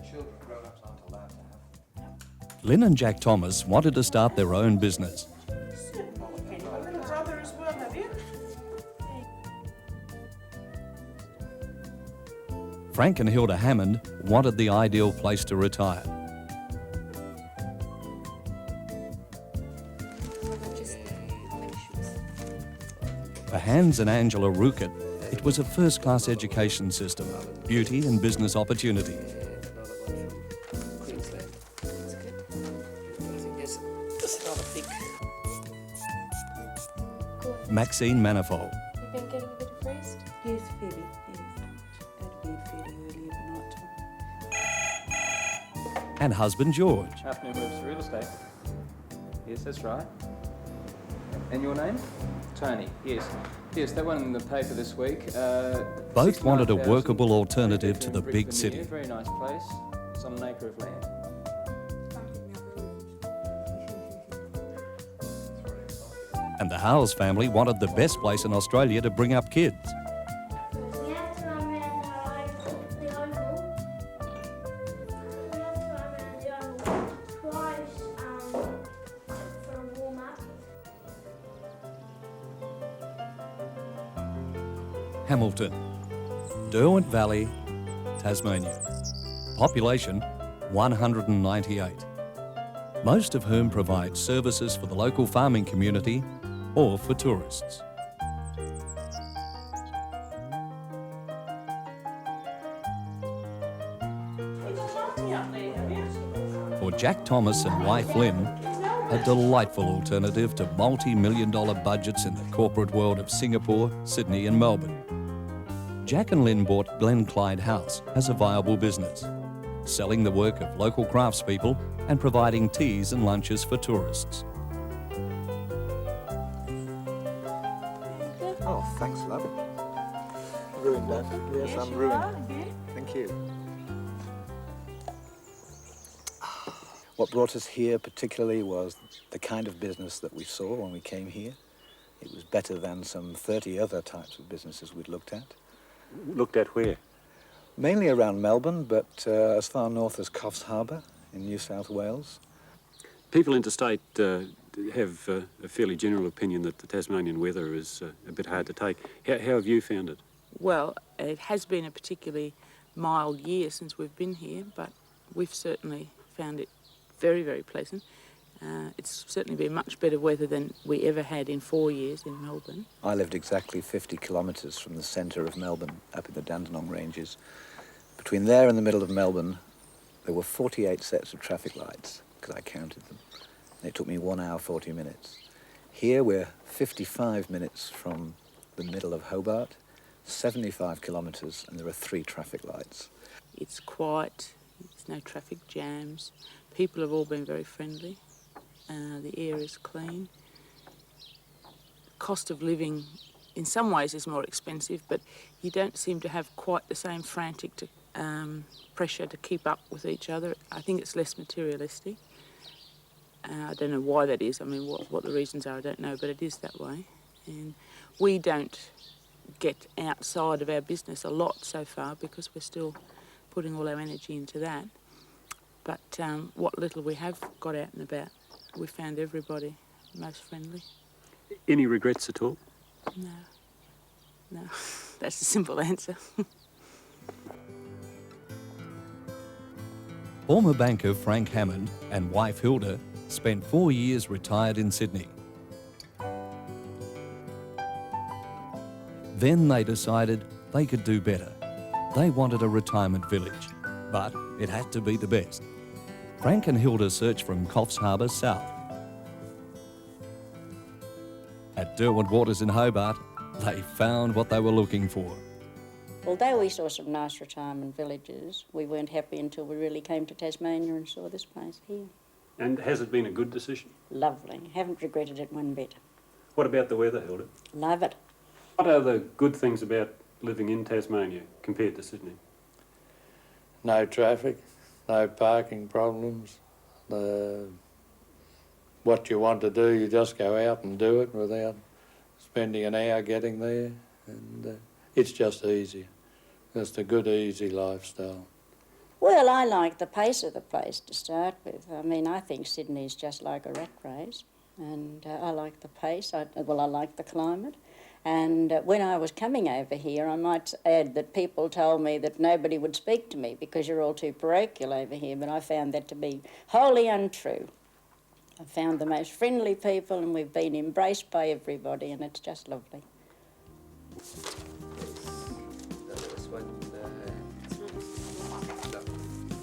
children, grown-ups aren't allowed to have them. Lynn and Jack Thomas wanted to start their own business. And your little brother as well, have you? Frank and Hilda Hammond wanted the ideal place to retire. For Hans and Angela Ruckert, it was a first-class education system, beauty and business opportunity. Maxine Manifold. You've been getting a bit of rest? Yes, fairly, yes. I'd been fairly early at night. And husband George. Afternoon Webster Real Estate. Yes, that's right. And your name? Tony, yes. Yes, that one in the paper this week. Both wanted a workable alternative to the big city. Very nice place. It's on an acre of land. And the Howells family wanted the best place in Australia to bring up kids. We have to run around the oval. We have to run around the oval twice for a warm-up. Hamilton, Derwent Valley, Tasmania. Population 198. Most of whom provide services for the local farming community or for tourists. For Jack Thomas and wife Lynn, a delightful alternative to multi-million-dollar budgets in the corporate world of Singapore, Sydney and Melbourne. Jack and Lynn bought Glen Clyde House as a viable business, selling the work of local craftspeople and providing teas and lunches for tourists. Oh, thanks, love. Ruined that. Yes, I'm ruined. Thank you. What brought us here particularly was the kind of business that we saw when we came here. It was better than some 30 other types of businesses we'd looked at. Looked at where? Mainly around Melbourne, but as far north as Coffs Harbour in New South Wales. People interstate have a fairly general opinion that the Tasmanian weather is a bit hard to take. How have you found it? Well, it has been a particularly mild year since we've been here, but we've certainly found it very, very pleasant. It's certainly been much better weather than we ever had in 4 years in Melbourne. I lived exactly 50 kilometres from the centre of Melbourne, up in the Dandenong Ranges. Between there and the middle of Melbourne, there were 48 sets of traffic lights, because I counted them. And it took me 1 hour, 40 minutes. Here we're 55 minutes from the middle of Hobart, 75 kilometres, and there are 3 traffic lights. It's quiet, there's no traffic jams. People have all been very friendly. The air is clean. Cost of living in some ways is more expensive, but you don't seem to have quite the same frantic pressure to keep up with each other. I think it's less materialistic. I don't know why that is. I mean, what the reasons are, I don't know, but it is that way. And we don't get outside of our business a lot so far because we're still putting all our energy into that. But what little we have got out and about, we found everybody most friendly. Any regrets at all? No. That's the simple answer. Former banker Frank Hammond and wife Hilda spent 4 years retired in Sydney. Then they decided they could do better. They wanted a retirement village, but it had to be the best. Frank and Hilda searched from Coffs Harbour south. At Derwent Waters in Hobart, they found what they were looking for. Although we saw some nice retirement villages, we weren't happy until we really came to Tasmania and saw this place here. And has it been a good decision? Lovely. Haven't regretted it one bit. What about the weather, Hilda? Love it. What are the good things about living in Tasmania compared to Sydney? No traffic, no parking problems. What you want to do, you just go out and do it without spending an hour getting there. And it's just easy. Just a good, easy lifestyle. Well, I like the pace of the place to start with. I mean, I think Sydney's just like a rat race, and I like the pace. I like the climate. And when I was coming over here, I might add that people told me that nobody would speak to me because you're all too parochial over here, but I found that to be wholly untrue. I found the most friendly people, and we've been embraced by everybody, and it's just lovely.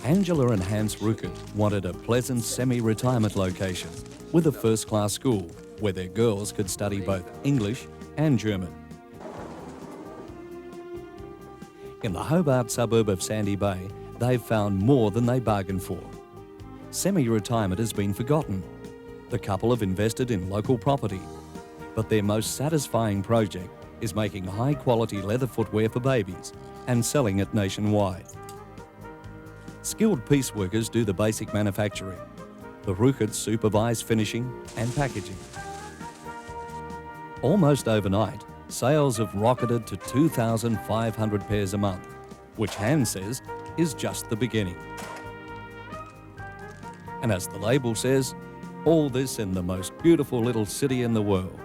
Angela and Hans Ruckert wanted a pleasant semi-retirement location with a first-class school where their girls could study both English and German. In the Hobart suburb of Sandy Bay, they've found more than they bargained for. Semi-retirement has been forgotten. The couple have invested in local property, but their most satisfying project is making high-quality leather footwear for babies and selling it nationwide. Skilled piece workers do the basic manufacturing. The Ruckerts supervise finishing and packaging. Almost overnight, sales have rocketed to 2,500 pairs a month, which Hans says is just the beginning. And as the label says, all this in the most beautiful little city in the world.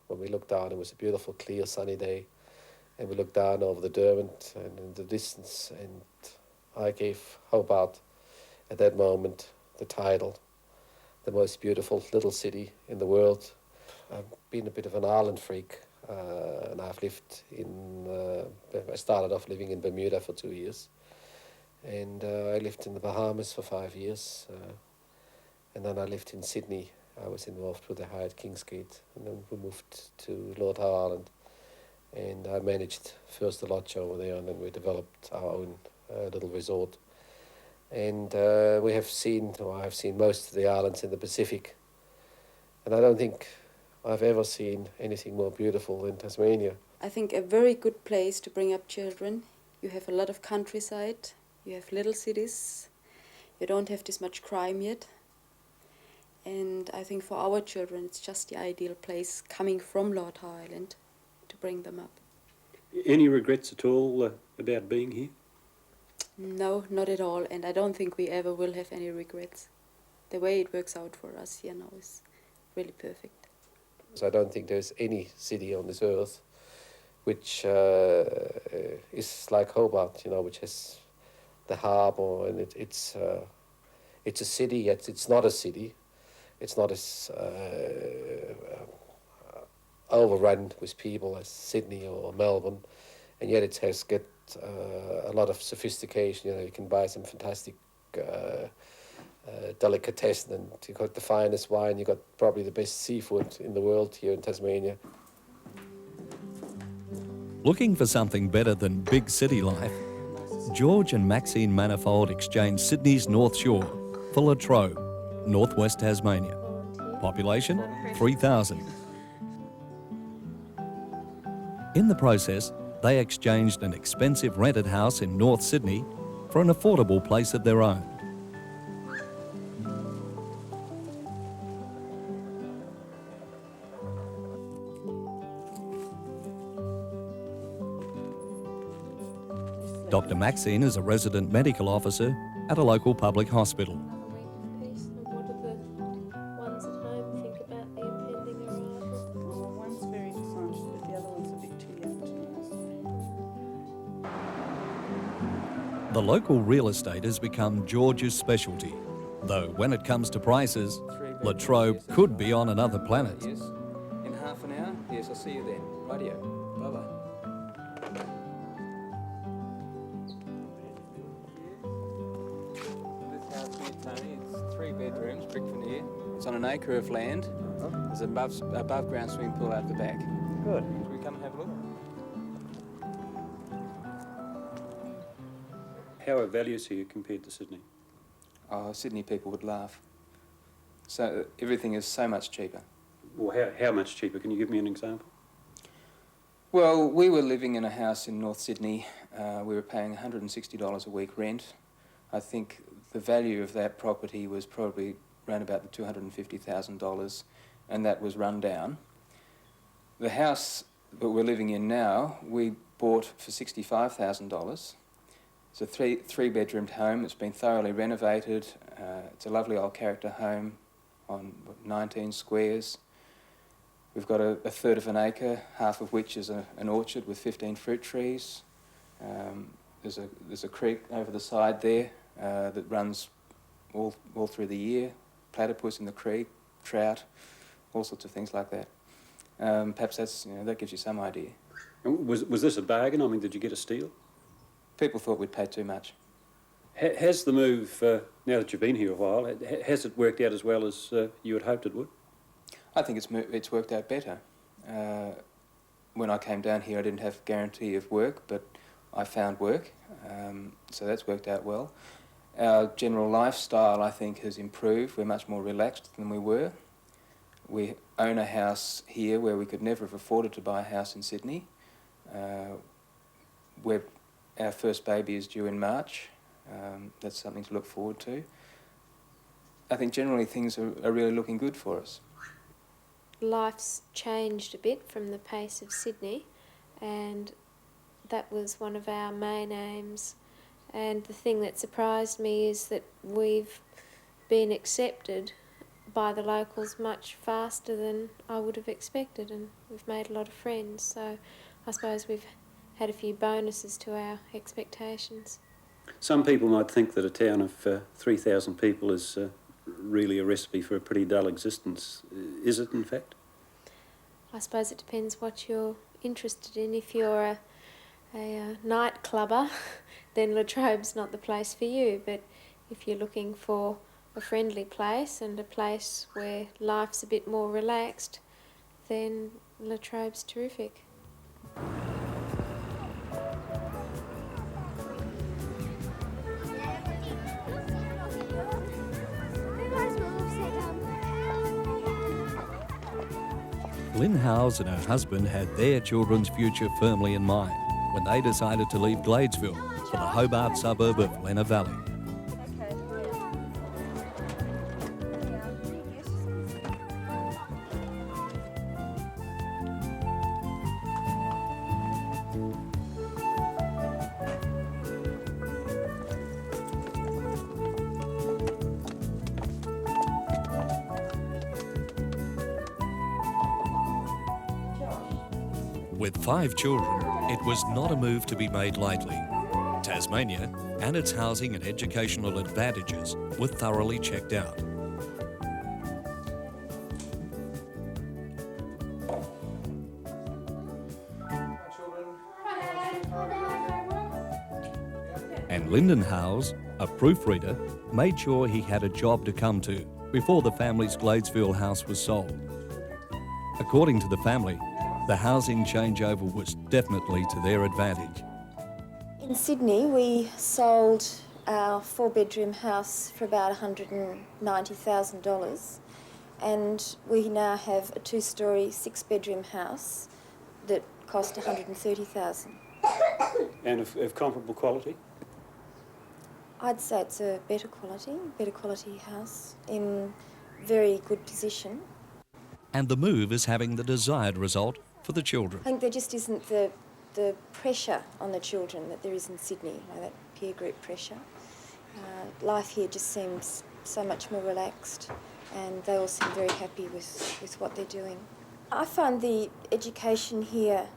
When we looked down, it was a beautiful, clear, sunny day, and we looked down over the Derwent and in the distance, and I gave Hobart at that moment the title, the most beautiful little city in the world. I've been a bit of an island freak, and I've lived in, I started off living in Bermuda for 2 years, and I lived in the Bahamas for 5 years, and then I lived in Sydney. I was involved with the Hyatt Kingsgate, and then we moved to Lord Howe Island, and I managed first the lodge over there, and then we developed our own little resort. And we have seen, or I've seen most of the islands in the Pacific, and I don't think I've ever seen anything more beautiful than Tasmania. I think a very good place to bring up children. You have a lot of countryside, you have little cities, you don't have this much crime yet. And I think for our children it's just the ideal place coming from Lord Howe Island to bring them up. Any regrets at all about being here? No, not at all, and I don't think we ever will have any regrets. The way it works out for us here now is really perfect. So I don't think there's any city on this earth which is like Hobart, you know, which has the harbour, and it's a city, yet it's not a city. It's not as overrun with people as Sydney or Melbourne, and yet it has got a lot of sophistication. You know, you can buy some fantastic delicatessen, and you've got the finest wine, you've got probably the best seafood in the world here in Tasmania. Looking for something better than big city life, George and Maxine Manifold exchanged Sydney's North Shore for Latrobe, northwest Tasmania. Population 3,000. In the process, they exchanged an expensive rented house in North Sydney for an affordable place of their own. Dr. Maxine is a resident medical officer at a local public hospital. What do the ones at home think about the impending arrival? Well, one's very excited, but the other one's a bit too young to know. The local real estate has become George's specialty, though when it comes to prices, Latrobe could be on another planet. Yes. In half an hour? Yes, I'll see you then. Radio. Bye-bye. This house here, Tony, it's 3 bedrooms, brick veneer. It's on an acre of land. There's an above ground swimming pool out the back. Good. Can we come and have a look? How are values here compared to Sydney? Oh, Sydney people would laugh. So everything is so much cheaper. Well, how much cheaper? Can you give me an example? Well, we were living in a house in North Sydney. We were paying $160 a week rent. I think the value of that property was probably around about the $250,000, and that was run down. The house that we're living in now, we bought for $65,000. It's a three-bedroomed home. It's been thoroughly renovated. It's a lovely old character home on 19 squares. We've got a third of an acre, half of which is an orchard with 15 fruit trees. There's a creek over the side there that runs all through the year. Platypus in the creek, trout, all sorts of things like that. Perhaps that gives you some idea. And was this a bargain? I mean, did you get a steal? People thought we'd pay too much. Has the move, now that you've been here a while, has it worked out as well as you had hoped it would? I think it's worked out better. When I came down here, I didn't have guarantee of work, but I found work, so that's worked out well. Our general lifestyle, I think, has improved. We're much more relaxed than we were. We own a house here where we could never have afforded to buy a house in Sydney. Our first baby is due in March. That's something to look forward to. I think generally things are really looking good for us. Life's changed a bit from the pace of Sydney, and that was one of our main aims. And the thing that surprised me is that we've been accepted by the locals much faster than I would have expected, and we've made a lot of friends, so I suppose we've had a few bonuses to our expectations. Some people might think that a town of 3,000 people is really a recipe for a pretty dull existence. Is it, in fact? I suppose it depends what you're interested in. If you're a nightclubber, then Latrobe's not the place for you, but if you're looking for a friendly place and a place where life's a bit more relaxed, then Latrobe's terrific. Lynn Howells and her husband had their children's future firmly in mind when they decided to leave Gladesville for the Hobart suburb of Lenah Valley. With 5 children, it was not a move to be made lightly. Tasmania and its housing and educational advantages were thoroughly checked out. And Lyndon Howells, a proofreader, made sure he had a job to come to before the family's Gladesville house was sold. According to the family, the housing changeover was definitely to their advantage. In Sydney, we sold our 4-bedroom house for about $190,000, and we now have a 2-storey, 6-bedroom house that cost $130,000. And of comparable quality? I'd say it's a better quality house in very good position. And the move is having the desired result for the children. I think there just isn't the pressure on the children that there is in Sydney, that peer group pressure. Life here just seems so much more relaxed, and they all seem very happy with what they're doing. I find the education here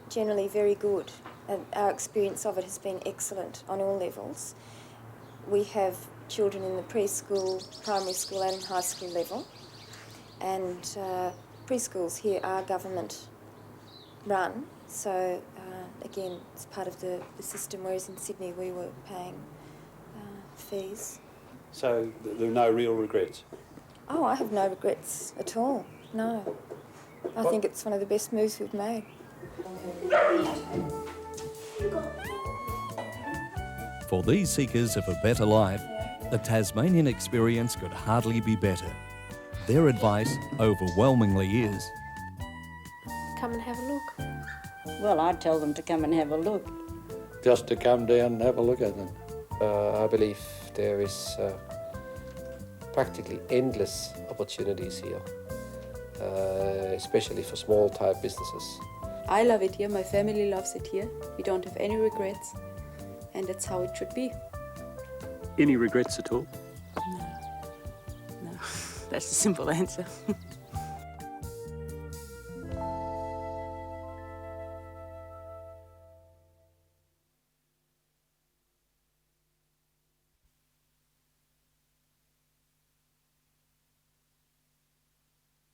generally very good, and our experience of it has been excellent on all levels. We have children in the preschool, primary school and high school level, and preschools here are government run, so again it's part of the system, whereas in Sydney we were paying fees. So there are no real regrets? Oh, I have no regrets at all, no. I think it's one of the best moves we've made. For these seekers of a better life, the Tasmanian experience could hardly be better. Their advice overwhelmingly is, come and have a look. Well, I'd tell them to come and have a look. Just to come down and have a look at them. I believe there is practically endless opportunities here, especially for small type businesses. I love it here, my family loves it here. We don't have any regrets, and that's how it should be. Any regrets at all? No, that's the simple answer.